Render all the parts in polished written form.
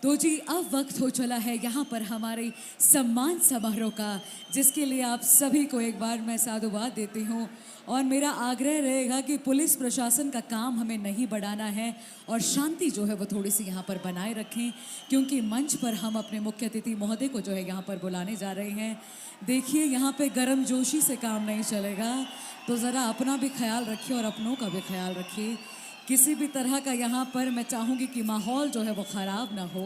तो जी अब वक्त हो चला है यहाँ पर हमारे सम्मान समारोह का, जिसके लिए आप सभी को एक बार मैं साधुवाद देती हूँ। और मेरा आग्रह रहेगा कि पुलिस प्रशासन का काम हमें नहीं बढ़ाना है और शांति जो है वो थोड़ी सी यहाँ पर बनाए रखें, क्योंकि मंच पर हम अपने मुख्य अतिथि महोदय को जो है यहाँ पर बुलाने जा रहे हैं। देखिए यहाँ पे गर्म जोशी से काम नहीं चलेगा, तो ज़रा अपना भी ख्याल रखिए और अपनों का भी ख्याल रखिए। किसी भी तरह का यहाँ पर मैं चाहूँगी कि माहौल जो है वो ख़राब ना हो।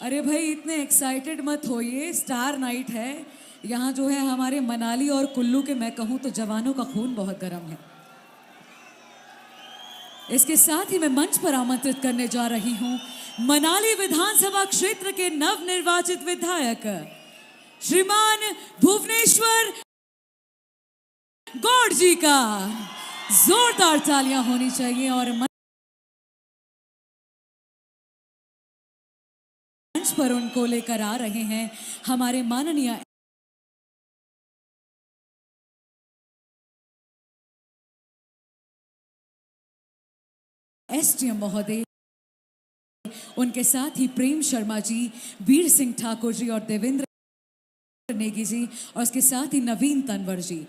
अरे भाई इतने एक्साइटेड मत होइए, स्टार नाइट है यहाँ जो है हमारे मनाली और कुल्लू के, मैं कहूँ तो जवानों का खून बहुत गर्म है। इसके साथ ही मैं मंच पर आमंत्रित करने जा रही हूँ मनाली विधानसभा क्षेत्र के नवनिर्वाचित विधायक श्रीमान भुवनेश्वर गौड़ जी का। जोरदार तालियां होनी चाहिए। और मंच पर उनको लेकर आ रहे हैं हमारे माननीय एसडीएम महोदय, उनके साथ ही प्रेम शर्मा जी, वीर सिंह ठाकुर जी और देवेंद्र नेगी जी, और उसके साथ ही नवीन तनवर जी।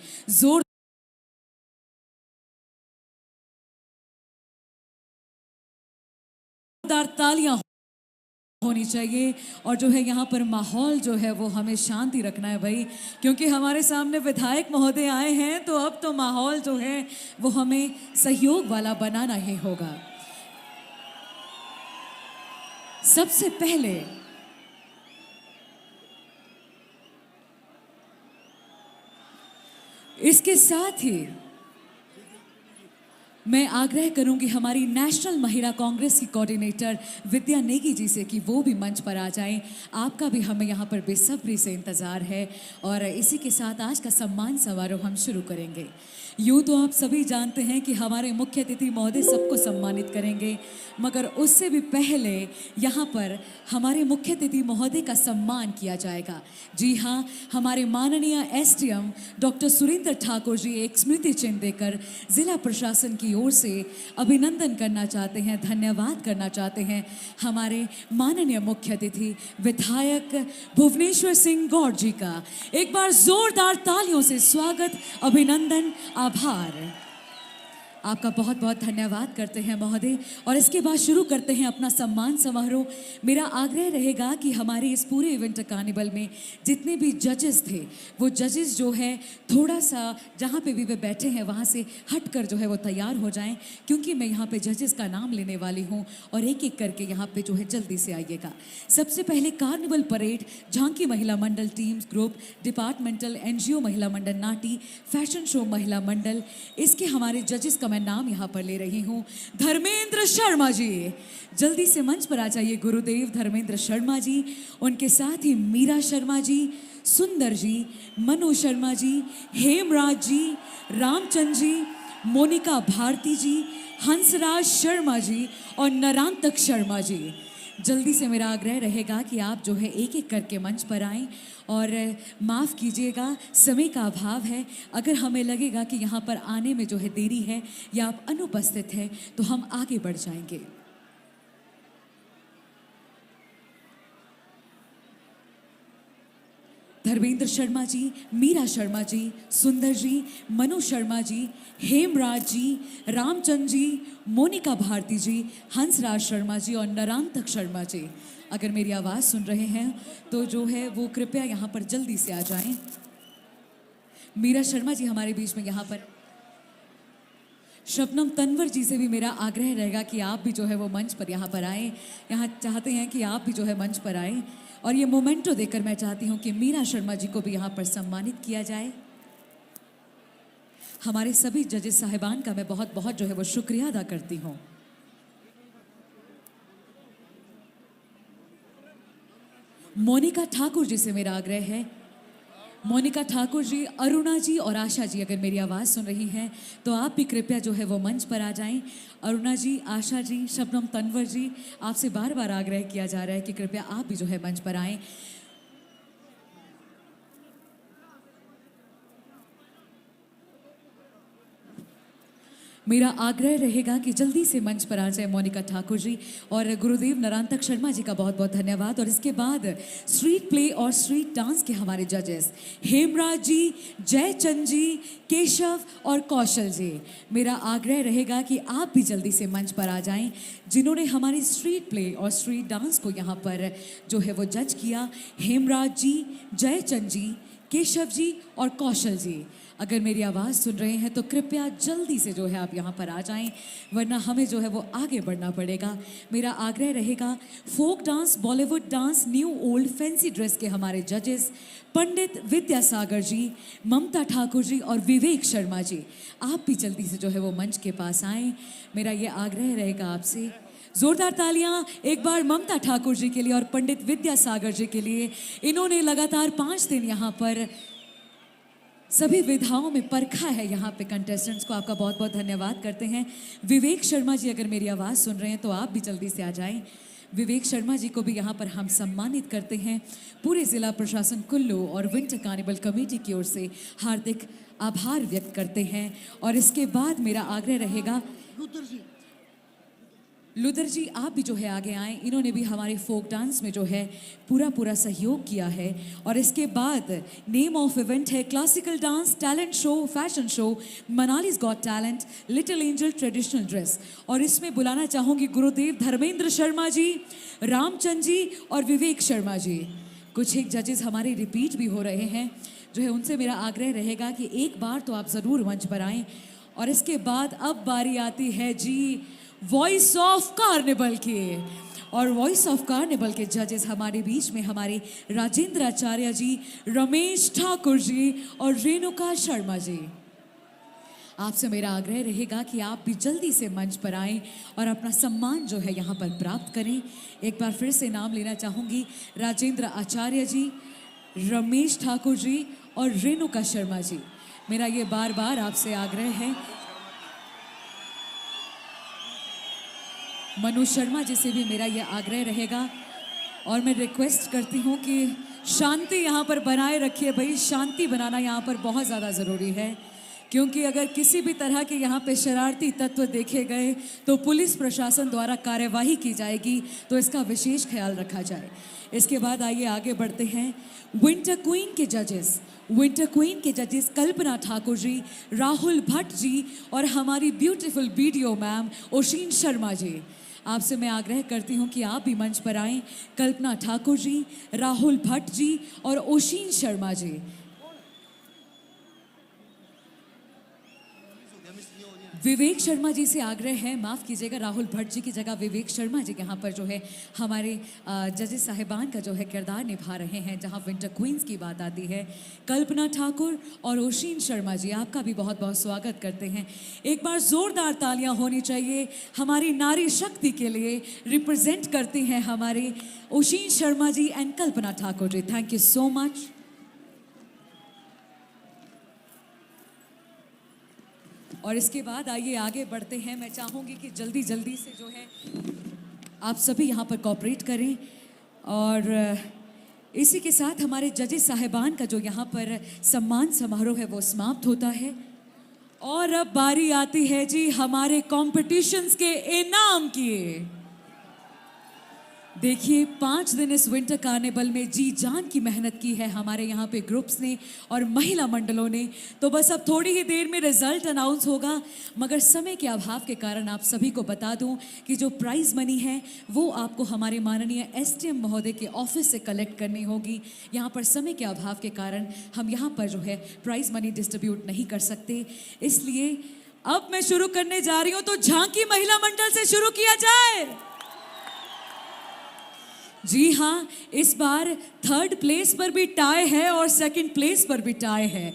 जोरदार तालियां होनी चाहिए। और जो है यहाँ पर माहौल जो है वो हमें शांति रखना है भाई, क्योंकि हमारे सामने विधायक महोदय आए हैं, तो अब तो माहौल जो है वो हमें सहयोग वाला बनाना ही होगा। सबसे पहले इसके साथ ही मैं आग्रह करूंगी हमारी नेशनल महिला कांग्रेस की कोऑर्डिनेटर विद्या नेगी जी से कि वो भी मंच पर आ जाएं। आपका भी हमें यहाँ पर बेसब्री से इंतज़ार है। और इसी के साथ आज का सम्मान समारोह हम शुरू करेंगे। यूँ तो आप सभी जानते हैं कि हमारे मुख्य अतिथि महोदय सबको सम्मानित करेंगे, मगर उससे भी पहले यहाँ पर हमारे मुख्य अतिथि महोदय का सम्मान किया जाएगा। जी हाँ, हमारे माननीय एसडीएम डॉक्टर सुरेंद्र ठाकुर जी एक स्मृति चिन्ह देकर जिला प्रशासन की ओर से अभिनंदन करना चाहते हैं, धन्यवाद करना चाहते हैं हमारे माननीय मुख्य अतिथि विधायक भुवनेश्वर सिंह गौड़ जी का। एक बार जोरदार तालियों से स्वागत, अभिनंदन, आभार। आपका बहुत बहुत धन्यवाद करते हैं महोदय। और इसके बाद शुरू करते हैं अपना सम्मान समारोह। मेरा आग्रह रहेगा कि हमारे इस पूरे इवेंट कार्निवल में जितने भी जजेस थे, वो जजेस जो है थोड़ा सा जहाँ पे भी वे बैठे हैं वहाँ से हटकर जो है वो तैयार हो जाएं, क्योंकि मैं यहाँ पे जजेस का नाम लेने वाली हूँ और एक एक करके यहाँ पे जो है जल्दी से आइएगा। सबसे पहले कार्निवल परेड झांकी महिला मंडल टीम्स ग्रुप, डिपार्टमेंटल एनजीओ महिला मंडल नाटी, फैशन शो महिला मंडल, इसके हमारे जजेस का मैं नाम यहाँ पर ले रही हूँ। धर्मेंद्र शर्मा जी, जल्दी से मंच पर आ जाइए गुरुदेव धर्मेंद्र शर्मा जी। उनके साथ ही मीरा शर्मा जी, सुंदर जी, मनु शर्मा जी, हेमराज जी, रामचंद्र जी, मोनिका भारती जी, हंसराज शर्मा जी और नरांतक शर्मा जी। जल्दी से मेरा आग्रह रहेगा कि आप जो है एक एक करके मंच पर आएं। और माफ़ कीजिएगा, समय का अभाव है। अगर हमें लगेगा कि यहाँ पर आने में जो है देरी है या आप अनुपस्थित हैं, तो हम आगे बढ़ जाएंगे। धर्मेंद्र शर्मा जी, मीरा शर्मा जी, सुंदर जी, मनु शर्मा जी, हेमराज जी, रामचंद्र जी, मोनिका भारती जी, हंसराज शर्मा जी और नरांतक शर्मा जी, अगर मेरी आवाज़ सुन रहे हैं तो जो है वो कृपया यहाँ पर जल्दी से आ जाएं। मीरा शर्मा जी हमारे बीच में यहाँ पर। शबनम तनवर जी से भी मेरा आग्रह रहेगा कि आप भी जो है वो मंच पर यहाँ पर आएँ। यहाँ चाहते हैं कि आप भी जो है मंच पर आएँ। और ये मोमेंटो देकर मैं चाहती हूँ कि मीरा शर्मा जी को भी यहाँ पर सम्मानित किया जाए। हमारे सभी जजेस साहिबान का मैं बहुत बहुत जो है वो शुक्रिया अदा करती हूँ। मोनिका ठाकुर जी से मेरा आग्रह है। मोनिका ठाकुर जी, अरुणा जी और आशा जी, अगर मेरी आवाज़ सुन रही हैं तो आप भी कृपया जो है वो मंच पर आ जाएं। अरुणा जी, आशा जी, शबनम तनवर जी, आपसे बार बार आग्रह किया जा रहा है कि कृपया आप भी जो है मंच पर आएं। मेरा आग्रह रहेगा कि जल्दी से मंच पर आ जाए मोनिका ठाकुर जी और गुरुदेव नरांतक शर्मा जी का बहुत बहुत धन्यवाद। और इसके बाद स्ट्रीट प्ले और स्ट्रीट डांस के हमारे जजेस हेमराज जी, जयचंद जी, केशव और कौशल जी, मेरा आग्रह रहेगा कि आप भी जल्दी से मंच पर आ जाएं। जिन्होंने हमारे स्ट्रीट प्ले और स्ट्रीट डांस को यहाँ पर जो है वो जज किया, हेमराज जी, जयचंद जी, केशव जी और कौशल जी, अगर मेरी आवाज़ सुन रहे हैं तो कृपया जल्दी से जो है आप यहाँ पर आ जाएं, वरना हमें जो है वो आगे बढ़ना पड़ेगा। मेरा आग्रह रहेगा folk dance, Bollywood dance, new old, fancy dress के हमारे जजेस पंडित विद्यासागर जी, ममता ठाकुर जी और विवेक शर्मा जी, आप भी जल्दी से जो है वो मंच के पास आएँ। मेरा ये आग्रह रहेगा आपसे। जोरदार तालियां एक बार ममता ठाकुर जी के लिए और पंडित विद्यासागर जी के लिए। इन्होंने लगातार 5 दिन यहाँ पर सभी विधाओं में परखा है यहाँ पे कंटेस्टेंट्स को। आपका बहुत बहुत धन्यवाद करते हैं। विवेक शर्मा जी, अगर मेरी आवाज़ सुन रहे हैं तो आप भी जल्दी से आ जाएं। विवेक शर्मा जी को भी यहाँ पर हम सम्मानित करते हैं। पूरे ज़िला प्रशासन कुल्लू और विंटर कार्निवल कमेटी की ओर से हार्दिक आभार व्यक्त करते हैं। और इसके बाद मेरा आग्रह रहेगा लुदर जी, आप भी जो है आगे आएँ। इन्होंने भी हमारे फोक डांस में जो है पूरा सहयोग किया है। और इसके बाद नेम ऑफ इवेंट है classical dance, talent show, fashion show, Manali's got talent, little angel traditional dress. और इसमें बुलाना चाहूँगी गुरुदेव धर्मेंद्र शर्मा जी, रामचंद जी और विवेक शर्मा जी। कुछ एक जजेस हमारे रिपीट भी हो रहे हैं, जो है उनसे मेरा आग्रह रहेगा कि एक बार तो आप ज़रूर मंच पर आएँ। और इसके बाद अब बारी आती है जी वॉइस ऑफ कार्निवल की। और वॉइस ऑफ कार्निवल के जजेस हमारे बीच में हमारे राजेंद्र आचार्य जी, रमेश ठाकुर जी और रेणुका शर्मा जी। आपसे मेरा आग्रह रहेगा कि आप भी जल्दी से मंच पर आएं और अपना सम्मान जो है यहाँ पर प्राप्त करें। एक बार फिर से नाम लेना चाहूँगी, राजेंद्र आचार्य जी, रमेश ठाकुर जी और रेणुका शर्मा जी। मेरा ये बार बार आपसे आग्रह है। मनु शर्मा जी से भी मेरा ये आग्रह रहेगा और मैं रिक्वेस्ट करती हूँ कि शांति यहाँ पर बनाए रखिए। भाई, शांति बनाना यहाँ पर बहुत ज़्यादा ज़रूरी है, क्योंकि अगर किसी भी तरह के यहाँ पे शरारती तत्व देखे गए तो पुलिस प्रशासन द्वारा कार्यवाही की जाएगी, तो इसका विशेष ख्याल रखा जाए। इसके बाद आइए आगे बढ़ते हैं। विंटर क्वीन के जजेस, विंटर क्वीन के जजेस कल्पना ठाकुर जी, राहुल भट्ट जी और हमारी ब्यूटीफुल वीडियो मैम ओशीन शर्मा जी। आपसे मैं आग्रह करती हूँ कि आप भी मंच पर आएँ। कल्पना ठाकुर जी, राहुल भट्ट जी और ओशीन शर्मा जी। विवेक शर्मा जी से आग्रह है, माफ़ कीजिएगा, राहुल भट्ट जी की जगह विवेक शर्मा जी यहाँ पर जो है हमारे जजेस साहिबान का जो है किरदार निभा रहे हैं। जहाँ विंटर क्वींस की बात आती है, कल्पना ठाकुर और ओशीन शर्मा जी, आपका भी बहुत बहुत स्वागत करते हैं। एक बार ज़ोरदार तालियां होनी चाहिए हमारी नारी शक्ति के लिए। रिप्रेजेंट करती हैं हमारे Oshin Sharma ji and Kalpana Thakur ji. Thank you so much. और इसके बाद आइए आगे बढ़ते हैं। मैं चाहूँगी कि जल्दी जल्दी से जो है आप सभी यहाँ पर कोऑपरेट करें। और इसी के साथ हमारे जजेस साहिबान का जो यहाँ पर सम्मान समारोह है वो समाप्त होता है। और अब बारी आती है जी हमारे कॉम्पिटिशन्स के इनाम की। देखिए, 5 दिन इस विंटर कार्निवल में जी जान की मेहनत की है हमारे यहाँ पे ग्रुप्स ने और महिला मंडलों ने। तो बस अब थोड़ी ही देर में रिजल्ट अनाउंस होगा, मगर समय के अभाव के कारण आप सभी को बता दूं कि जो प्राइज मनी है वो आपको हमारे माननीय एसडीएम महोदय के ऑफिस से कलेक्ट करनी होगी। यहाँ पर समय के अभाव के कारण हम यहाँ पर जो है प्राइज मनी डिस्ट्रीब्यूट नहीं कर सकते, इसलिए अब मैं शुरू करने जा रही हूँ। तो झांकी महिला मंडल से शुरू किया जाए। जी हाँ, इस बार 3rd प्लेस पर भी टाई है और 2nd प्लेस पर भी टाई है।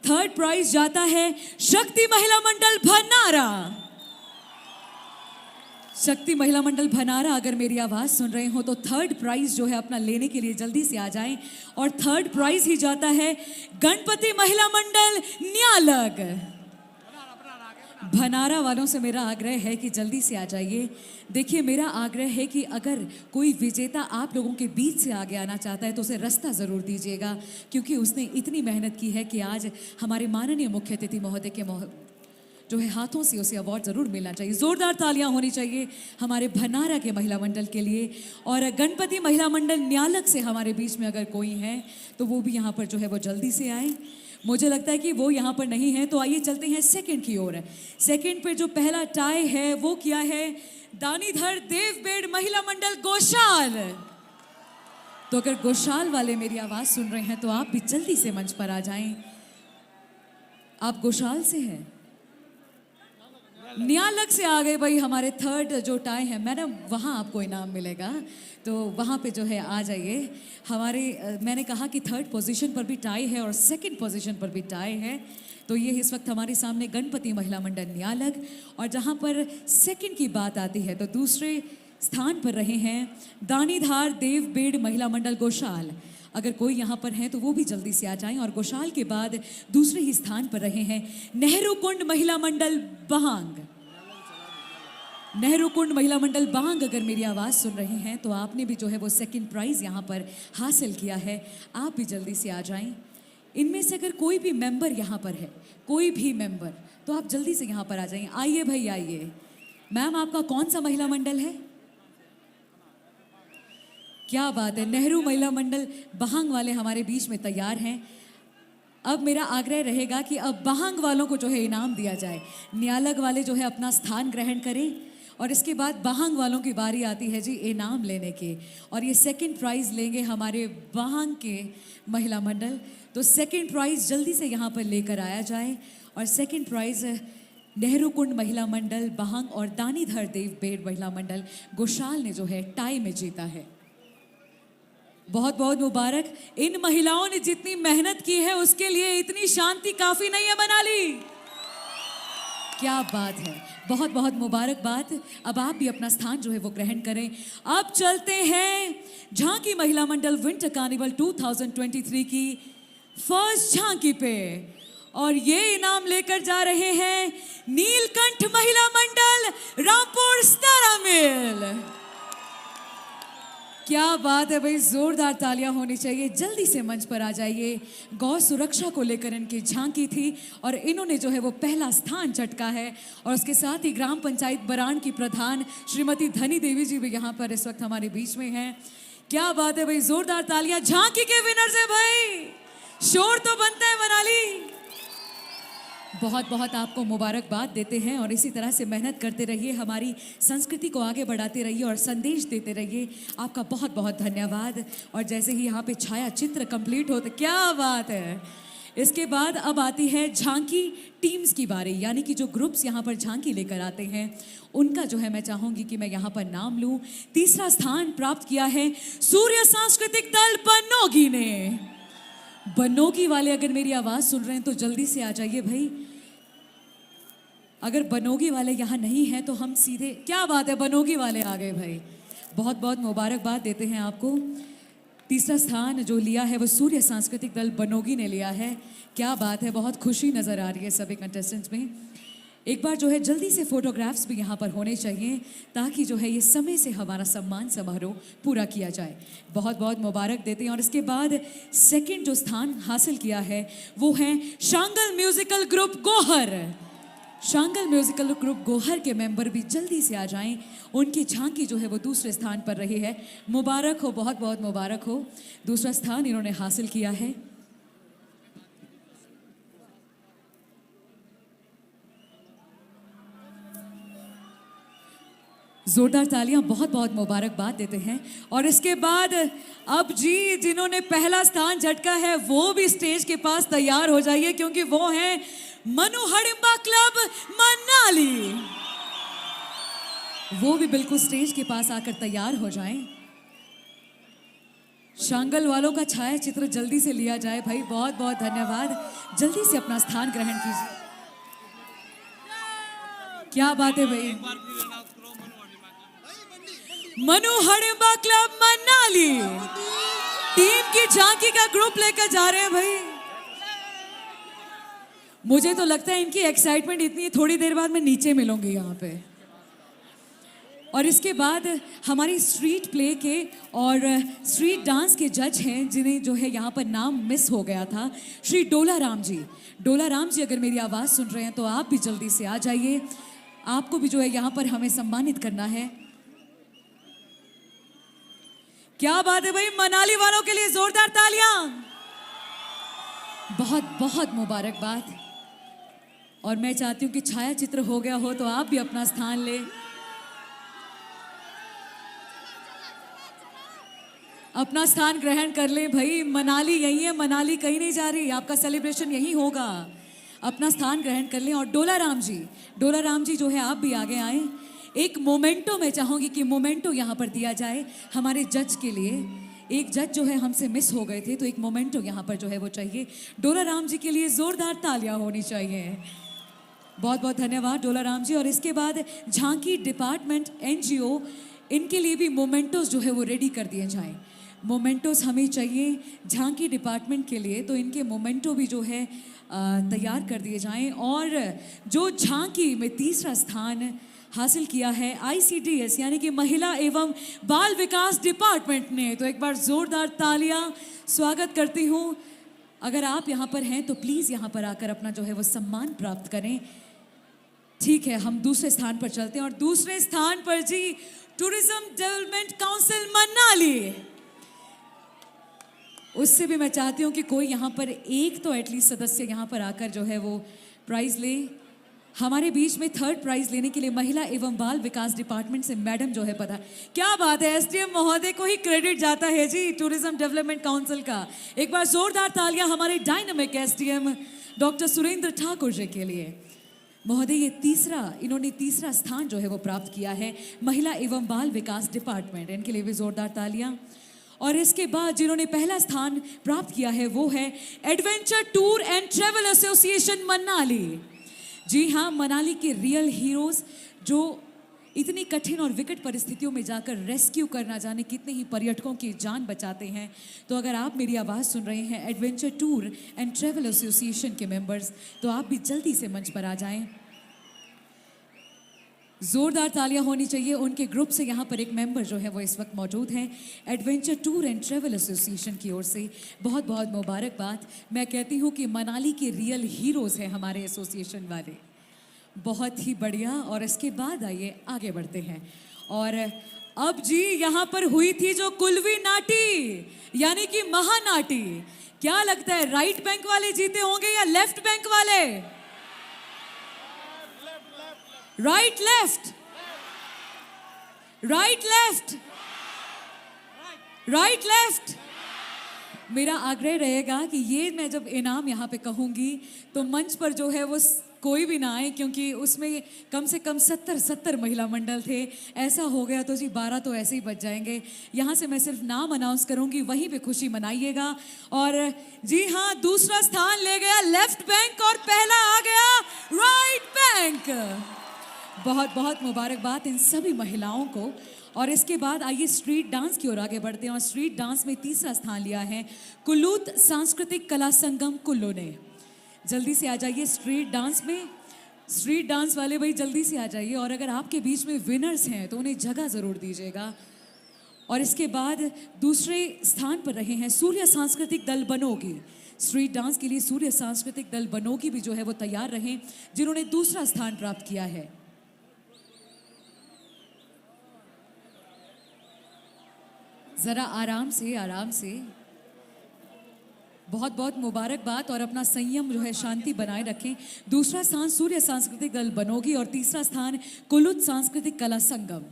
3rd प्राइज जाता है शक्ति महिला मंडल भनारा। शक्ति महिला मंडल भनारा, अगर मेरी आवाज़ सुन रहे हो तो 3rd प्राइज जो है अपना लेने के लिए जल्दी से आ जाएं। और 3rd प्राइज ही जाता है गणपति महिला मंडल न्यालग। भनारा वालों से मेरा आग्रह है कि जल्दी से आ जाइए। देखिए, मेरा आग्रह है कि अगर कोई विजेता आप लोगों के बीच से आगे आना चाहता है तो उसे रास्ता ज़रूर दीजिएगा, क्योंकि उसने इतनी मेहनत की है कि आज हमारे माननीय मुख्य अतिथि महोदय के जो है हाथों से उसे अवार्ड ज़रूर मिलना चाहिए। ज़ोरदार तालियां होनी चाहिए हमारे भनारा के महिला मंडल के लिए। और गणपति महिला मंडल न्यालक से हमारे बीच में अगर कोई है तो वो भी यहाँ पर जो है वो जल्दी से आए। मुझे लगता है कि वो यहाँ पर नहीं है, तो आइए चलते हैं सेकंड की ओर। सेकंड पे जो पहला टाई है वो क्या है, दानीधर देवबेड़ महिला मंडल गोशाल। तो अगर गोशाल वाले मेरी आवाज सुन रहे हैं तो आप भी जल्दी से मंच पर आ जाएं। आप गोशाल से हैं, न्यालक से आ गए भाई। हमारे थर्ड जो टाई है मैडम, वहाँ आपको इनाम मिलेगा, तो वहाँ पे जो है आ जाइए। हमारे मैंने कहा कि थर्ड पोजीशन पर भी टाई है और सेकंड पोजीशन पर भी टाई है। तो ये इस वक्त हमारे सामने गणपति महिला मंडल न्यालक, और जहाँ पर सेकंड की बात आती है तो दूसरे स्थान पर रहे हैं दानीधार देवबेड़ महिला मंडल गोशाल। अगर कोई यहाँ पर है तो वो भी जल्दी से आ जाएं। और गोशाल के बाद दूसरे ही स्थान पर रहे हैं नेहरू कुंड महिला मंडल बहांग। नेहरू कुंड महिला मंडल बांग, अगर मेरी आवाज़ सुन रहे हैं तो आपने भी जो है वो सेकंड प्राइज़ यहाँ पर हासिल किया है। आप भी जल्दी से आ जाएं। इनमें से अगर कोई भी मेंबर यहाँ पर है, कोई भी मेंबर, तो आप जल्दी से यहाँ पर आ जाएं। आइए भाई आइए। मैम आपका कौन सा महिला मंडल है? क्या बात है, नेहरू महिला मंडल बहांग वाले हमारे बीच में तैयार हैं। अब मेरा आग्रह रहेगा कि अब बहांग वालों को जो है इनाम दिया जाए। न्यालक वाले जो है अपना स्थान ग्रहण करें और इसके बाद बहांग वालों की बारी आती है जी इनाम लेने की। और ये सेकंड प्राइज़ लेंगे हमारे बहांग के महिला मंडल। तो सेकंड प्राइज़ जल्दी से यहाँ पर लेकर आया जाए। और सेकंड प्राइज़ नेहरू कुंड महिला मंडल बहांग और दानीधर देवबेड़ महिला मंडल गोशाल ने जो है टाई में जीता है। बहुत बहुत मुबारक। इन महिलाओं ने जितनी मेहनत की है उसके लिए इतनी शांति काफी नहीं है मनाली। क्या बात है, बहुत बहुत मुबारकबाद। अब आप भी अपना स्थान जो है वो ग्रहण करें। अब चलते हैं झांकी महिला मंडल विंटर कार्निवल 2023 की फर्स्ट झांकी पे, और ये इनाम लेकर जा रहे हैं नीलकंठ महिला मंडल रामपुर सतारा मिल। क्या बात है भाई, जोरदार तालियां होनी चाहिए। जल्दी से मंच पर आ जाइए। गौ सुरक्षा को लेकर इनकी झांकी थी और इन्होंने जो है वो पहला स्थान झटका है। और उसके साथ ही ग्राम पंचायत बरान की प्रधान श्रीमती धनी देवी जी भी यहाँ पर इस वक्त हमारे बीच में हैं। क्या बात है भाई, जोरदार तालियां झांकी के विनर से भाई, शोर तो बनता है मनाली। बहुत बहुत आपको मुबारकबाद देते हैं और इसी तरह से मेहनत करते रहिए, हमारी संस्कृति को आगे बढ़ाते रहिए और संदेश देते रहिए। आपका बहुत बहुत धन्यवाद। और जैसे ही यहाँ पे छाया चित्र कंप्लीट होते, क्या बात है। इसके बाद अब आती है झांकी टीम्स की बारी, यानी कि जो ग्रुप्स यहाँ पर झांकी लेकर आते हैं उनका जो है मैं चाहूँगी कि मैं यहाँ पर नाम लूँ। तीसरा स्थान प्राप्त किया है सूर्य सांस्कृतिक दल बनोगी ने। बनोगी वाले अगर मेरी आवाज़ सुन रहे हैं तो जल्दी से आ जाइए भाई। अगर बनोगी वाले यहाँ नहीं हैं तो हम सीधे, क्या बात है, बनोगी वाले आ गए भाई। बहुत बहुत मुबारकबाद देते हैं आपको। तीसरा स्थान जो लिया है वो सूर्य सांस्कृतिक दल बनोगी ने लिया है। क्या बात है, बहुत खुशी नज़र आ रही है सभी कंटेस्टेंट्स में। एक बार जो है जल्दी से फोटोग्राफ्स भी यहाँ पर होने चाहिए ताकि जो है ये समय से हमारा सम्मान समारोह पूरा किया जाए। बहुत बहुत मुबारक देते हैं। और इसके बाद सेकंड जो स्थान हासिल किया है वो है Shangal musical group Gohar. Shangal musical group Gohar के मेंबर भी जल्दी से आ जाएं। उनकी झांकी जो है वो दूसरे स्थान पर रही है। मुबारक हो, बहुत बहुत मुबारक हो। दूसरा स्थान इन्होंने हासिल किया है। जोरदार तालियां, बहुत बहुत मुबारकबाद देते हैं। और इसके बाद अब जी जिन्होंने पहला स्थान झटका है वो भी स्टेज के पास तैयार हो जाइए, क्योंकि वो हैं मनु हडिम्बा क्लब मनाली। वो भी बिल्कुल स्टेज के पास आकर तैयार हो जाएं। शांगल वालों का छाया चित्र जल्दी से लिया जाए भाई। बहुत बहुत धन्यवाद। जल्दी से अपना स्थान ग्रहण कीजिए। क्या बात है भाई। मनु हडिम्बा क्लब मनाली टीम की झांकी का ग्रुप लेकर जा रहे हैं भाई। मुझे तो लगता है इनकी एक्साइटमेंट इतनी है, थोड़ी देर बाद मैं नीचे मिलूंगी यहाँ पे। और इसके बाद हमारी स्ट्रीट प्ले के और स्ट्रीट डांस के जज हैं जिन्हें जो है यहाँ पर नाम मिस हो गया था, श्री डोला राम जी। डोला राम जी अगर मेरी आवाज़ सुन रहे हैं तो आप भी जल्दी से आ जाइए, आपको भी जो है यहाँ पर हमें सम्मानित करना है। क्या बात है भाई, मनाली वालों के लिए जोरदार तालियां। बहुत बहुत मुबारकबाद। और मैं चाहती हूँ कि छाया चित्र हो गया हो तो आप भी अपना स्थान ले, अपना स्थान ग्रहण कर ले। भाई मनाली यही है, मनाली कहीं नहीं जा रही, आपका सेलिब्रेशन यही होगा। अपना स्थान ग्रहण कर लें। और डोला राम जी जो है आप भी आगे आए। एक मोमेंटो मैं चाहूंगी कि मोमेंटो यहाँ पर दिया जाए हमारे जज के लिए। एक जज जो है हमसे मिस हो गए थे तो एक मोमेंटो यहाँ पर जो है वो चाहिए। डोला राम जी के लिए जोरदार तालियां होनी चाहिए। बहुत बहुत धन्यवाद डोला राम जी। और इसके बाद झांकी डिपार्टमेंट एनजीओ, इनके लिए भी मोमेंटोस जो है वो रेडी कर दिए जाएं। मोमेंटोस हमें चाहिए झांकी डिपार्टमेंट के लिए, तो इनके मोमेंटो भी जो है तैयार कर दिए जाएं। और जो झांकी में तीसरा स्थान हासिल किया है ICDS यानी कि महिला एवं बाल विकास डिपार्टमेंट ने, तो एक बार जोरदार तालियां स्वागत करती हूं। अगर आप यहाँ पर हैं तो प्लीज़ यहाँ पर आकर अपना जो है वो सम्मान प्राप्त करें। ठीक है, हम दूसरे स्थान पर चलते हैं। और दूसरे स्थान पर जी टूरिज्म डेवलपमेंट काउंसिल मनाली, उससे भी मैं चाहती हूँ कि कोई यहाँ पर एक तो एटलीस्ट सदस्य यहाँ पर आकर जो है वो प्राइज ले। हमारे बीच में थर्ड प्राइज लेने के लिए महिला एवं बाल विकास डिपार्टमेंट से मैडम जो है पता, क्या बात है, SDM महोदय को ही क्रेडिट जाता है जी टूरिज्म डेवलपमेंट काउंसिल का। एक बार जोरदार तालियां हमारे dynamic SDM doctor Surendra Thakur ji के लिए। महोदय इन्होंने तीसरा स्थान जो है वो प्राप्त किया है महिला एवं बाल विकास डिपार्टमेंट, इनके लिए भी जोरदार तालियां। और इसके बाद जिन्होंने पहला स्थान प्राप्त किया है वो है adventure tour and travel association Manali. जी हाँ, मनाली के रियल हीरोज जो इतनी कठिन और विकट परिस्थितियों में जाकर रेस्क्यू करना जाने कितने ही पर्यटकों की जान बचाते हैं। तो अगर आप मेरी आवाज़ सुन रहे हैं adventure tour and travel association के मेंबर्स, तो आप भी जल्दी से मंच पर आ जाएं। जोरदार तालियां होनी चाहिए उनके ग्रुप से। यहाँ पर एक मेंबर जो है वो इस वक्त मौजूद हैं adventure tour and travel association की ओर से। बहुत बहुत मुबारकबाद। मैं कहती हूँ कि मनाली के रियल हीरोज हैं हमारे एसोसिएशन वाले, बहुत ही बढ़िया। और इसके बाद आइए आगे बढ़ते हैं। और अब जी यहाँ पर हुई थी जो कुल्वी नाटी यानी कि महानाटी, क्या लगता है राइट बैंक वाले जीते होंगे या लेफ्ट बैंक वाले? Right left, right left, right left. मेरा आग्रह रहेगा कि ये मैं जब इनाम यहाँ पे कहूँगी तो मंच पर जो है वो कोई भी ना आए, क्योंकि उसमें कम से कम 70 महिला मंडल थे। ऐसा हो गया तो जी 12 तो ऐसे ही बच जाएंगे। यहाँ से मैं सिर्फ नाम अनाउंस करूँगी, वहीं पे खुशी मनाइएगा। और जी हाँ, दूसरा स्थान ले गया लेफ्ट बैंक और पहला आ गया राइट बैंक। बहुत बहुत मुबारकबाद इन सभी महिलाओं को। और इसके बाद आइए स्ट्रीट डांस की ओर आगे बढ़ते हैं। और स्ट्रीट डांस में तीसरा स्थान लिया है कुल्लूत सांस्कृतिक कला संगम कुल्लू ने। जल्दी से आ जाइए स्ट्रीट डांस में, स्ट्रीट डांस वाले भाई जल्दी से आ जाइए। और अगर आपके बीच में विनर्स हैं तो उन्हें जगह ज़रूर दीजिएगा। और इसके बाद दूसरे स्थान पर रहे हैं सूर्य सांस्कृतिक दल बनोगी। स्ट्रीट डांस के लिए सूर्य सांस्कृतिक दल बनोगी भी जो है वो तैयार रहे, जिन्होंने दूसरा स्थान प्राप्त किया है। ज़रा आराम से, आराम से। बहुत बहुत मुबारकबाद। और अपना संयम जो है, शांति बनाए रखें। दूसरा स्थान सूर्य सांस्कृतिक दल बनोगी और तीसरा स्थान कुल्लू सांस्कृतिक कला संगम।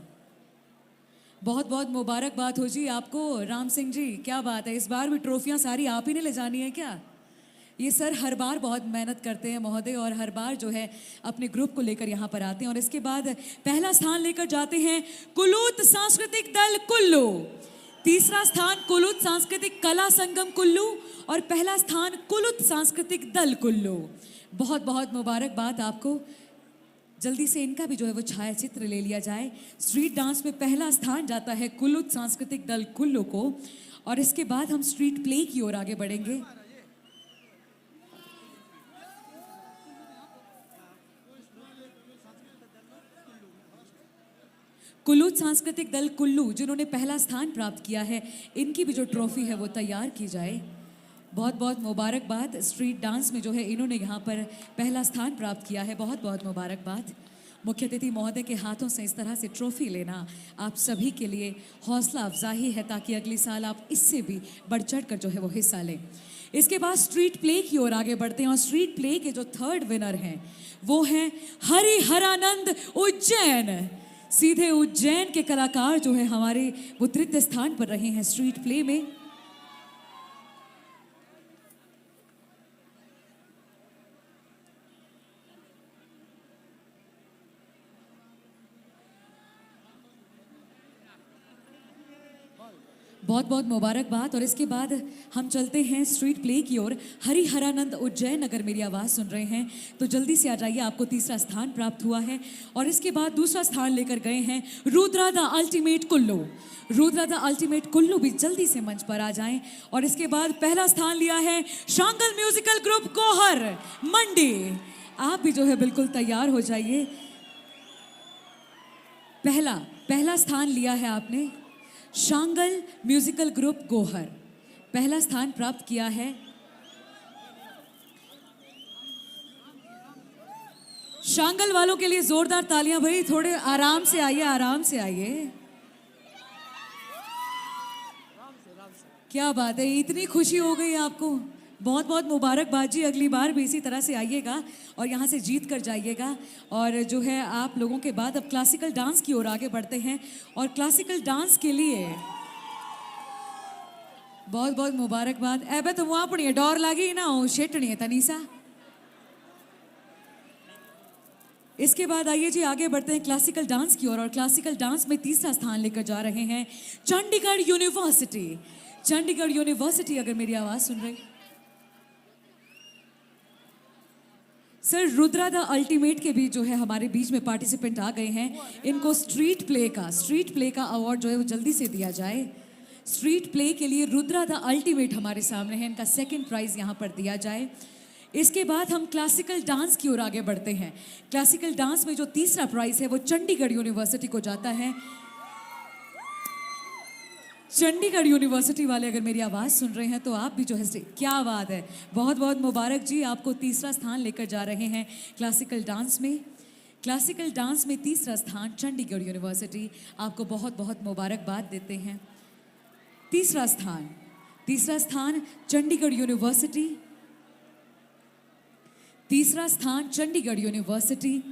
बहुत बहुत मुबारकबाद हो जी आपको राम सिंह जी, क्या बात है। इस बार भी ट्रॉफियां सारी आप ही ने ले जानी है क्या? ये सर हर बार बहुत मेहनत करते हैं महोदय, और हर बार जो है अपने ग्रुप को लेकर यहाँ पर आते हैं। और इसके बाद पहला स्थान लेकर जाते हैं कुल्लू सांस्कृतिक दल कुल्लू, तीसरा स्थान कुल्लू सांस्कृतिक कला संगम कुल्लू और पहला स्थान कुल्लू सांस्कृतिक दल कुल्लू। बहुत बहुत मुबारकबाद आपको। जल्दी से इनका भी जो है वो छाया चित्र ले लिया जाए। स्ट्रीट डांस में पहला स्थान जाता है कुल्लू सांस्कृतिक दल कुल्लू को। और इसके बाद हम स्ट्रीट प्ले की ओर आगे बढ़ेंगे। कुल्लू सांस्कृतिक दल कुल्लू जिन्होंने पहला स्थान प्राप्त किया है, इनकी भी जो ट्रॉफी है वो तैयार की जाए। बहुत बहुत मुबारकबाद। स्ट्रीट डांस में जो है इन्होंने यहाँ पर पहला स्थान प्राप्त किया है, बहुत बहुत मुबारकबाद। मुख्य अतिथि महोदय के हाथों से इस तरह से ट्रॉफी लेना आप सभी के लिए हौसला अफजाई है, ताकि अगले साल आप इससे भी बढ़ चढ़ कर जो है वो हिस्सा लें। इसके बाद स्ट्रीट प्ले की ओर आगे बढ़ते हैं और स्ट्रीट प्ले के जो थर्ड विनर हैं वो हैं हरिहरानंद उज्जैन। सीधे उज्जैन के कलाकार जो है हमारे वो तृतीय स्थान पर रहे हैं स्ट्रीट प्ले में। बहुत बहुत मुबारकबाद। और इसके बाद हम चलते हैं स्ट्रीट प्ले की ओर। हरिहरानंद उज्जैन, अगर मेरी आवाज़ सुन रहे हैं तो जल्दी से आ जाइए, आपको तीसरा स्थान प्राप्त हुआ है। और इसके बाद दूसरा स्थान लेकर गए हैं Rudra the ultimate Kullu. Rudra the ultimate Kullu भी जल्दी से मंच पर आ जाएं। और इसके बाद पहला स्थान लिया है शांगल म्यूजिकल ग्रुप गोहर मंडी। आप भी जो है बिल्कुल तैयार हो जाइए। पहला स्थान लिया है आपने शांगल म्यूजिकल ग्रुप गोहर, पहला स्थान प्राप्त किया है। शांगल वालों के लिए जोरदार तालियां भाई, थोड़े आराम से आइए, आराम से आइए। क्या बात है, इतनी खुशी हो गई आपको, बहुत बहुत मुबारकबाद जी। अगली बार भी इसी तरह से आइएगा और यहाँ से जीत कर जाइएगा। और जो है आप लोगों के बाद अब क्लासिकल डांस की ओर आगे बढ़ते हैं। और क्लासिकल डांस के लिए बहुत बहुत मुबारकबाद। एबे तो वहाँ पड़ी डोर लागी ना हो शेटनी है तनीसा। इसके बाद आइए जी आगे बढ़ते हैं क्लासिकल डांस की ओर। और क्लासिकल डांस में तीसरा स्थान लेकर जा रहे हैं चंडीगढ़ यूनिवर्सिटी। चंडीगढ़ यूनिवर्सिटी, अगर मेरी आवाज़ सुन रही सर, रुद्रा द अल्टीमेट के भी जो है हमारे बीच में पार्टिसिपेंट आ गए हैं। इनको स्ट्रीट प्ले का अवार्ड जो है वो जल्दी से दिया जाए। स्ट्रीट प्ले के लिए रुद्रा द अल्टीमेट हमारे सामने है, इनका सेकंड प्राइज यहाँ पर दिया जाए। इसके बाद हम क्लासिकल डांस की ओर आगे बढ़ते हैं। क्लासिकल डांस में जो तीसरा प्राइज है वो चंडीगढ़ यूनिवर्सिटी को जाता है। चंडीगढ़ यूनिवर्सिटी वाले अगर मेरी आवाज़ सुन रहे हैं तो आप भी जो है, क्या बात है, बहुत बहुत मुबारक जी, आपको तीसरा स्थान लेकर जा रहे हैं क्लासिकल डांस में। क्लासिकल डांस में तीसरा स्थान चंडीगढ़ यूनिवर्सिटी, आपको बहुत बहुत मुबारकबाद देते हैं। तीसरा स्थान चंडीगढ़ यूनिवर्सिटी, तीसरा स्थान चंडीगढ़ यूनिवर्सिटी,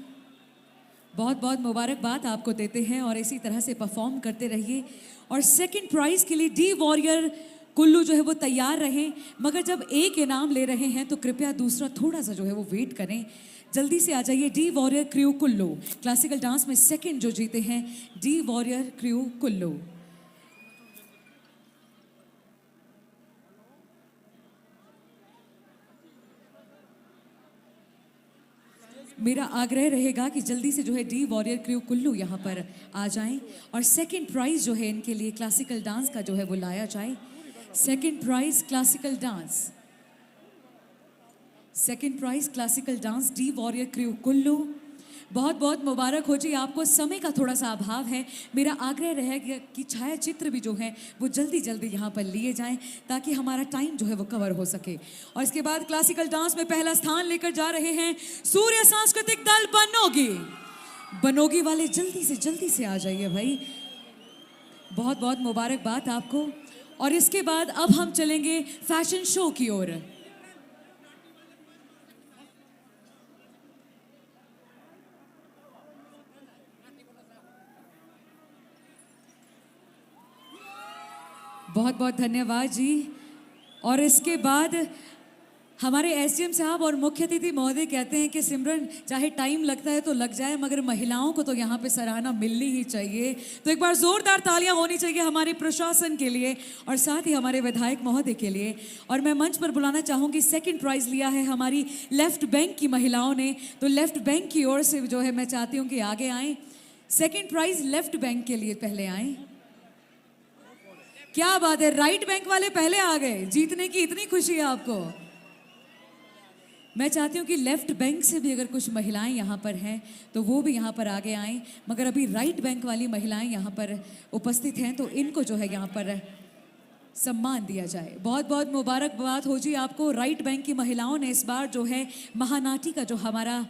बहुत बहुत मुबारकबाद आपको देते हैं। और इसी तरह से परफॉर्म करते रहिए। और सेकंड प्राइज के लिए डी वॉरियर कुल्लू जो है वो तैयार रहें, मगर जब एक इनाम ले रहे हैं तो कृपया दूसरा थोड़ा सा जो है वो वेट करें। जल्दी से आ जाइए। D warrior crew Kullu, classical dance में सेकंड जो जीते हैं डी वॉरियर क्रू कुल्लू। मेरा आग्रह रहेगा कि जल्दी से जो है डी वॉरियर क्रू कुल्लू यहाँ पर आ जाएं और सेकंड प्राइज जो है इनके लिए क्लासिकल डांस का जो है वो लाया जाए। Second prize classical dance the warrior crew Kullu. बहुत बहुत मुबारक हो जी आपको। समय का थोड़ा सा अभाव है, मेरा आग्रह रहेगा कि छायाचित्र भी जो है वो जल्दी जल्दी यहाँ पर लिए जाएं ताकि हमारा टाइम जो है वो कवर हो सके। और इसके बाद क्लासिकल डांस में पहला स्थान लेकर जा रहे हैं सूर्य सांस्कृतिक दल बनोगी वाले, जल्दी से आ जाइए भाई, बहुत बहुत मुबारकबाद आपको। और इसके बाद अब हम चलेंगे फैशन शो की ओर। बहुत बहुत धन्यवाद जी। और इसके बाद हमारे एसडीएम साहब और मुख्य अतिथि महोदय कहते हैं कि सिमरन चाहे टाइम लगता है तो लग जाए, मगर महिलाओं को तो यहाँ पे सराहना मिलनी ही चाहिए। तो एक बार जोरदार तालियां होनी चाहिए हमारे प्रशासन के लिए और साथ ही हमारे विधायक महोदय के लिए। और मैं मंच पर बुलाना चाहूँगी, सेकंड प्राइज लिया है हमारी लेफ्ट बैंक की महिलाओं ने। तो लेफ्ट बैंक की ओर से जो है मैं चाहती हूँ कि आगे आएँ। सेकेंड प्राइज लेफ्ट बैंक के लिए पहले आएँ। क्या बात है, राइट बैंक वाले पहले आ गए, जीतने की इतनी खुशी है आपको। मैं चाहती हूँ कि लेफ्ट बैंक से भी अगर कुछ महिलाएं यहाँ पर हैं तो वो भी यहाँ पर आगे आएं, मगर अभी राइट बैंक वाली महिलाएं यहाँ पर उपस्थित हैं तो इनको जो है यहाँ पर सम्मान दिया जाए। बहुत बहुत मुबारकबाद हो जी आपको। राइट बैंक की महिलाओं ने इस बार जो है महानाटी का जो हमारा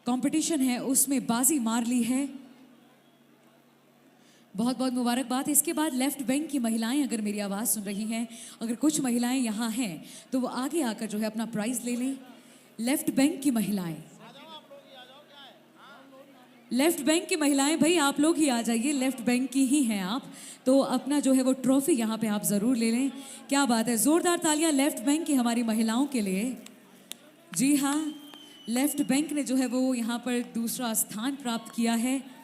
कंपटीशन है उसमें बाजी मार ली है। बहुत बहुत मुबारकबाद। इसके बाद लेफ्ट बैंक की महिलाएं अगर मेरी आवाज़ सुन रही हैं, अगर कुछ महिलाएं यहाँ हैं तो वो आगे आकर जो है अपना प्राइज़ ले लें। लेफ्ट बैंक की महिलाएं, लेफ्ट बैंक की महिलाएं, भाई आप लोग ही आ जाइए, लेफ्ट बैंक की ही हैं आप, तो अपना जो है वो ट्रॉफी यहाँ पे आप ज़रूर ले लें। क्या बात है, ज़ोरदार तालियां लेफ्ट बैंक की हमारी महिलाओं के लिए। जी हाँ, लेफ्ट बैंक ने जो है वो यहाँ पर दूसरा स्थान प्राप्त किया है।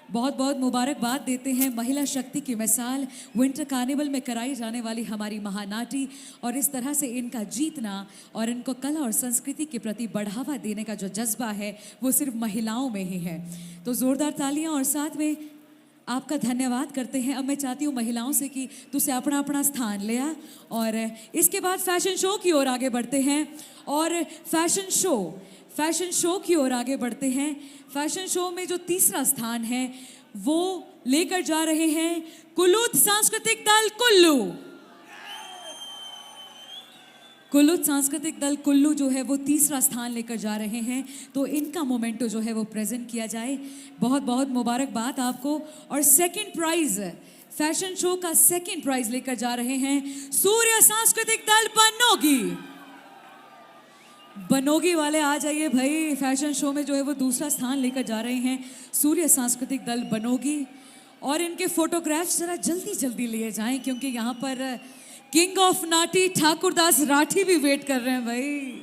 बहुत बहुत मुबारकबाद देते हैं। महिला शक्ति की मिसाल विंटर कार्निवल में कराई जाने वाली हमारी महानाटी, और इस तरह से इनका जीतना और इनको कला और संस्कृति के प्रति बढ़ावा देने का जो जज्बा है वो सिर्फ महिलाओं में ही है। तो ज़ोरदार तालियां और साथ में आपका धन्यवाद करते हैं। अब मैं चाहती हूँ महिलाओं से कि तुझसे अपना अपना स्थान ले आ, और इसके बाद फैशन शो की ओर आगे बढ़ते हैं। और फैशन शो की ओर आगे बढ़ते हैं। फैशन शो में जो तीसरा स्थान है वो लेकर जा रहे हैं कुल्लू सांस्कृतिक दल कुल्लू। कुल्लू सांस्कृतिक दल कुल्लू जो है वो तीसरा स्थान लेकर जा रहे हैं, तो इनका मोमेंटो जो है वो प्रेजेंट किया जाए। बहुत बहुत मुबारकबाद आपको। और सेकंड प्राइज, फैशन शो का सेकंड प्राइज लेकर जा रहे हैं सूर्य सांस्कृतिक दल बनोगी वाले आ जाइए भाई। फैशन शो में जो है वो दूसरा स्थान लेकर जा रहे हैं सूर्य सांस्कृतिक दल बनोगी। और इनके फोटोग्राफ्स जरा जल्दी जल्दी लिए जाएं क्योंकि यहाँ पर किंग ऑफ नाटी ठाकुरदास राठी भी वेट कर रहे हैं भाई।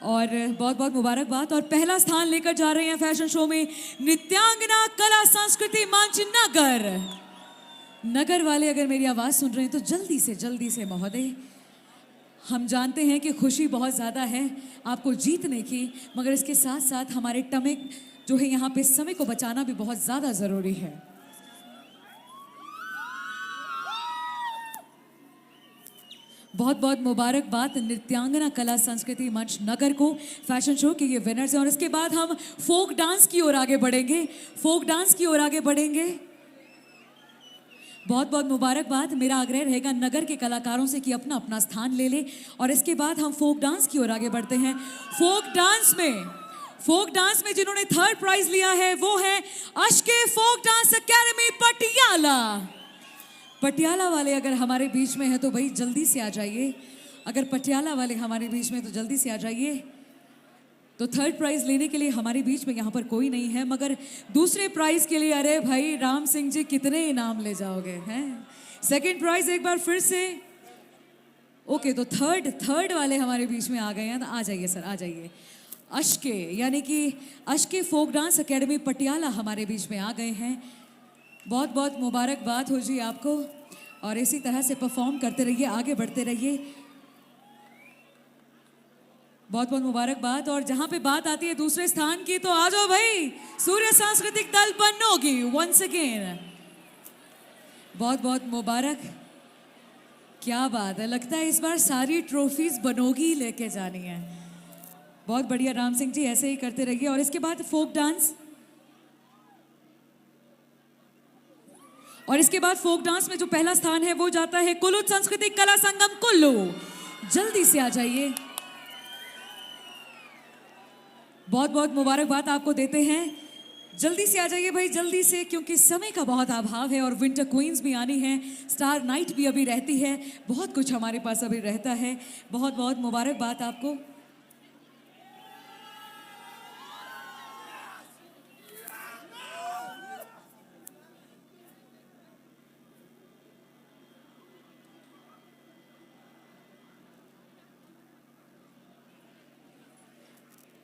और बहुत बहुत मुबारकबाद। और पहला स्थान लेकर जा रहे हैं फैशन शो में नृत्यांगना कला संस्कृति मंच नगर वाले अगर मेरी आवाज़ सुन रहे हैं तो जल्दी से महोदय, हम जानते हैं कि खुशी बहुत ज़्यादा है आपको जीतने की, मगर इसके साथ साथ हमारे टमेक जो है यहाँ पे समय को बचाना भी बहुत ज़्यादा ज़रूरी है। बहुत बहुत मुबारकबाद नृत्यांगना कला संस्कृति मंच नगर को, फैशन शो के ये विनर्स हैं। और इसके बाद हम फोक डांस की ओर आगे बढ़ेंगे। बहुत बहुत मुबारकबाद। मेरा आग्रह रहेगा नगर के कलाकारों से कि अपना अपना स्थान ले ले। और इसके बाद हम फोक डांस की ओर आगे बढ़ते हैं। फोक डांस में जिन्होंने थर्ड प्राइज लिया है वो है अशके फोक डांस एकेडमी पटियाला वाले अगर हमारे बीच में है तो भाई जल्दी से आ जाइए। अगर पटियाला वाले हमारे बीच में तो जल्दी से आ जाइए। तो थर्ड प्राइज लेने के लिए हमारे बीच में यहाँ पर कोई नहीं है, मगर दूसरे प्राइज के लिए अरे भाई राम सिंह जी कितने इनाम ले जाओगे हैं। सेकंड प्राइज एक बार फिर से। ओके, तो थर्ड वाले हमारे बीच में आ गए हैं, तो आ जाइए सर, आ जाइए। अशके यानी कि अशके फोक डांस एकेडमी पटियाला हमारे बीच में आ गए हैं। बहुत बहुत मुबारकबाद हो जी आपको। और इसी तरह से परफॉर्म करते रहिए, आगे बढ़ते रहिए। बहुत बहुत मुबारकबाद। और जहां पे बात आती है दूसरे स्थान की तो आ जाओ भाई, सूर्य सांस्कृतिक दल बनोगी वंस अगेन। बहुत बहुत मुबारक। क्या बात है, लगता है इस बार सारी ट्रॉफीज बनोगी लेके जानी है। बहुत बढ़िया राम सिंह जी, ऐसे ही करते रहिए। और इसके बाद फोक डांस में जो पहला स्थान है वो जाता है कुल्लू सांस्कृतिक कला संगम कुल्लू। जल्दी से आ जाइए। बहुत बहुत मुबारकबाद आपको देते हैं। जल्दी से आ जाइए भाई, जल्दी से, क्योंकि समय का बहुत अभाव है और विंटर क्वींस भी आनी है, स्टार नाइट भी अभी रहती है, बहुत कुछ हमारे पास अभी रहता है। बहुत बहुत मुबारकबाद आपको।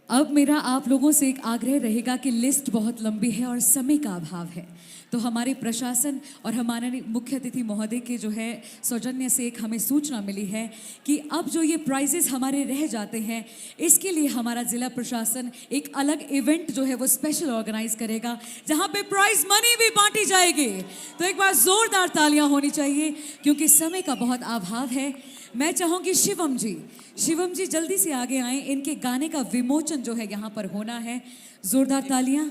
अब मेरा आप लोगों से एक आग्रह रहेगा कि लिस्ट बहुत लंबी है और समय का अभाव है, तो हमारे प्रशासन और हमारे मुख्य अतिथि महोदय के जो है सौजन्य से एक हमें सूचना मिली है कि अब जो ये प्राइजेस हमारे रह जाते हैं इसके लिए हमारा ज़िला प्रशासन एक अलग इवेंट जो है वो स्पेशल ऑर्गेनाइज करेगा जहाँ पे प्राइज मनी भी बांटी जाएगी। तो एक बार ज़ोरदार तालियां होनी चाहिए क्योंकि समय का बहुत अभाव है। मैं चाहूंगी शिवम जी जल्दी से आगे आए, इनके गाने का विमोचन जो है यहाँ पर होना है। जोरदार तालियां।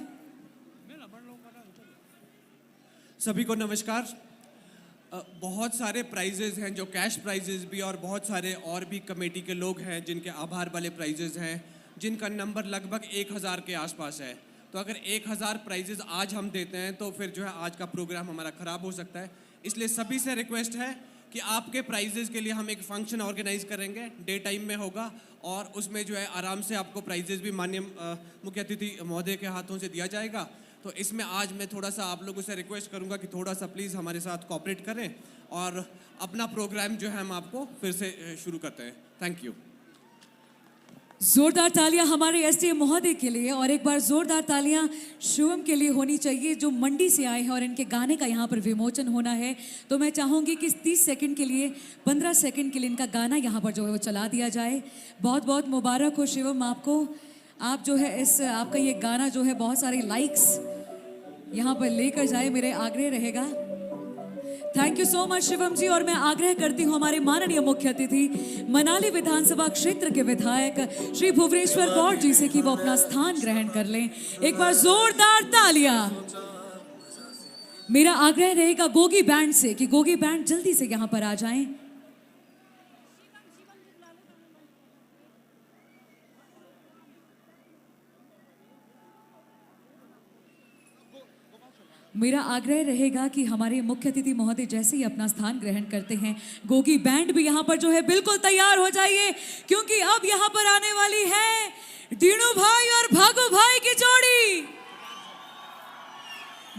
सभी को नमस्कार। बहुत सारे प्राइजेज हैं, जो कैश प्राइजेज भी और बहुत सारे और भी कमेटी के लोग हैं जिनके आभार वाले प्राइजेज हैं, जिनका नंबर लगभग 1000 के आसपास है। तो अगर 1000 प्राइजेज आज हम देते हैं तो फिर जो है आज का प्रोग्राम हमारा ख़राब हो सकता है। इसलिए सभी से रिक्वेस्ट है कि आपके प्राइजेज के लिए हम एक फंक्शन ऑर्गेनाइज करेंगे, डे टाइम में होगा और उसमें जो है आराम से आपको प्राइजेज भी माननीय मुख्य अतिथि महोदय के हाथों से दिया जाएगा। तो इसमें आज मैं थोड़ा सा आप लोगों से रिक्वेस्ट करूंगा कि थोड़ा सा प्लीज़ हमारे साथ कोऑपरेट करें और अपना प्रोग्राम जो है हम आपको फिर से शुरू करते हैं। Thank you. जोरदार तालियां हमारे एसडीएम महोदय के लिए और एक बार जोरदार तालियां शिवम के लिए होनी चाहिए जो मंडी से आए हैं और इनके गाने का यहाँ पर विमोचन होना है। तो मैं चाहूँगी कि 30 सेकंड के लिए 15 सेकंड के लिए इनका गाना यहाँ पर जो है वो चला दिया जाए। बहुत बहुत मुबारक हो शिवम आपको। आप जो है इस आपका ये गाना जो है बहुत सारे लाइक्स यहाँ पर लेकर जाए, मेरे आग्रह रहेगा। Thank you so much Shivam ji. और मैं आग्रह करती हूँ हमारे माननीय मुख्य अतिथि मनाली विधानसभा क्षेत्र के विधायक श्री भुवनेश्वर गौड़ जी से कि वो अपना स्थान ग्रहण कर लें। एक बार जोरदार तालियां। मेरा आग्रह रहेगा गोगी बैंड से कि गोगी बैंड जल्दी से यहाँ पर आ जाएं। मेरा आग्रह रहेगा कि हमारे मुख्य अतिथि महोदय जैसे ही अपना स्थान ग्रहण करते हैं, गोगी बैंड भी यहाँ पर जो है बिल्कुल तैयार हो जाइए, क्योंकि अब यहाँ पर आने वाली है दीनू भाई और भागू भाई की जोड़ी।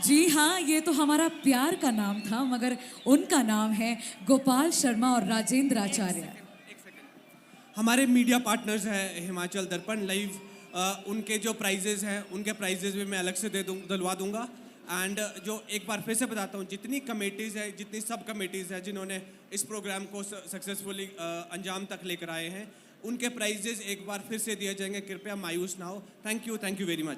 जी हाँ, ये तो हमारा प्यार का नाम था, मगर उनका नाम है गोपाल शर्मा और राजेंद्र आचार्य। हमारे मीडिया पार्टनर्स हैं हिमाचल दर्पण लाइव, उनके जो प्राइजेज हैं उनके प्राइजेज भी मैं अलग से दिलवा दूंगा। एंड जो एक बार फिर से बताता हूँ, जितनी कमेटीज़ है, जितनी सब कमेटीज़ हैं जिन्होंने इस प्रोग्राम को सक्सेसफुली अंजाम तक लेकर आए हैं, उनके प्राइजेज एक बार फिर से दिए जाएंगे। कृपया मायूस ना हो। Thank you very much.